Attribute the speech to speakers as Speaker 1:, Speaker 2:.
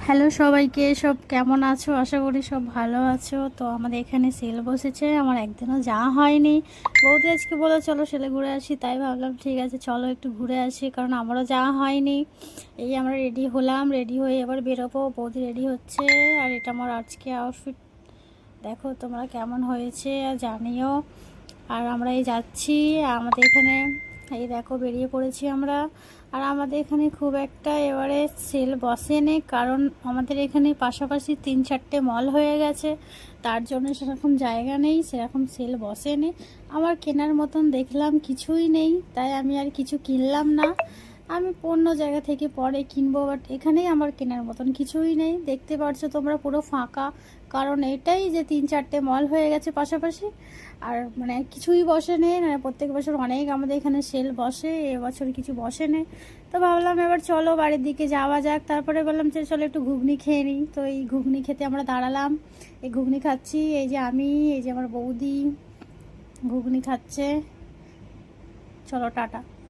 Speaker 1: Hello সবাইকে, সব কেমন আছো? আশা করি সব ভালো আছো। তো আমাদের এখানে সেল বসেছে, আমার একদিনও যাওয়া হয়নি। বৌদি আজকে বলে চলো সেলে ঘুরে আসি, তাই ভাবলাম ঠিক আছে চলো একটু ঘুরে আসি, কারণ আমারও যাওয়া হয়নি। এই আমরা রেডি হলাম, রেডি হয়ে এবার বেরোবো। বৌদি রেডি হচ্ছে, আর এটা আমার আজকে আউটফিট। দেখো তোমরা কেমন হয়েছে আর জানিও। আর আমরা এই যাচ্ছি আমাদের এখানে। এই দেখো বেরিয়ে পড়েছি আমরা। আর আমাদের এখানে খুব একটা এবারে সেল বসেনি, কারণ আমাদের এখানে পাশাপাশি 3-4টে মল হয়ে গেছে। তার জন্য সেরকম জায়গা নেই, সেরকম সেল বসেনি। আমার কেনার মতন দেখলাম কিছুই নেই, তাই আমি আর কিছু কিনলাম না। আমি অন্য জায়গা থেকে পরে কিনবো, বাট এখানেই আমার কেনার মতন কিছুই নেই। দেখতে পাচ্ছ তোমরা পুরো ফাঁকা, কারণ এটাই যে 3-4টে মল হয়ে গেছে পাশাপাশি। আর মানে কিছুই বসে নেই, মানে প্রত্যেক বছর অনেক আমাদের এখানে সেল বসে, এবছর কিছু বসে নেই। তো ভাবলাম এবার চলো বাড়ির দিকে যাওয়া যাক। তারপরে বললাম যে চলো একটু ঘুগনি খেয়ে নিই। তো এই ঘুগনি খেতে আমরা দাঁড়ালাম। এই ঘুগনি খাচ্ছি, এই যে আমি, এই যে আমার বৌদি ঘুগনি খাচ্ছে। চলো টাটা।